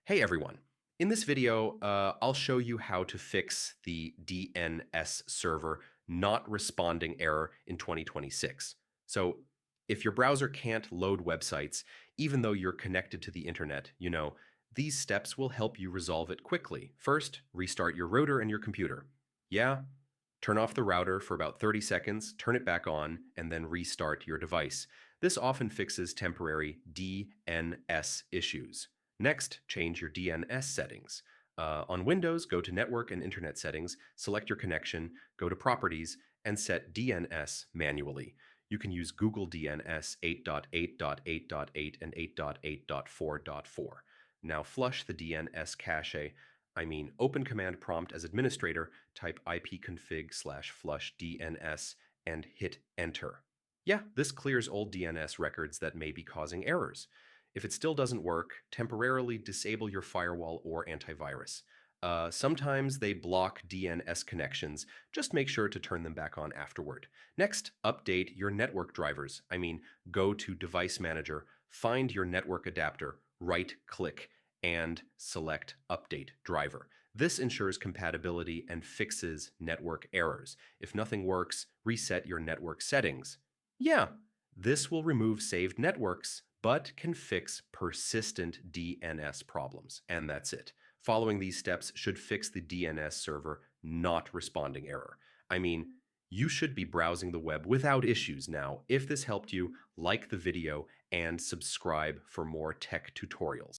Hey everyone. In this video, I'll show you how to fix the DNS server not responding error in 2026. So if your browser can't load websites, even though you're connected to the internet, these steps will help you resolve it quickly. First, restart your router and your computer. Yeah, turn off the router for about 30 seconds, turn it back on, and then restart your device. This often fixes temporary DNS issues. Next, change your DNS settings. On Windows, go to Network and Internet Settings, select your connection, go to Properties, and set DNS manually. You can use Google DNS 8.8.8.8 and 8.8.4.4. Now flush the DNS cache. Open command prompt as administrator, type ipconfig/flush DNS and hit enter. Yeah, this clears old DNS records that may be causing errors. If it still doesn't work, temporarily disable your firewall or antivirus. Sometimes they block DNS connections. Just make sure to turn them back on afterward. Next, update your network drivers. Go to Device Manager, find your network adapter, right-click, and select Update Driver. This ensures compatibility and fixes network errors. If nothing works, reset your network settings. Yeah, this will remove saved networks, but can fix persistent DNS problems. And that's it. Following these steps should fix the DNS server not responding error. You should be browsing the web without issues now. If this helped you, like the video and subscribe for more tech tutorials.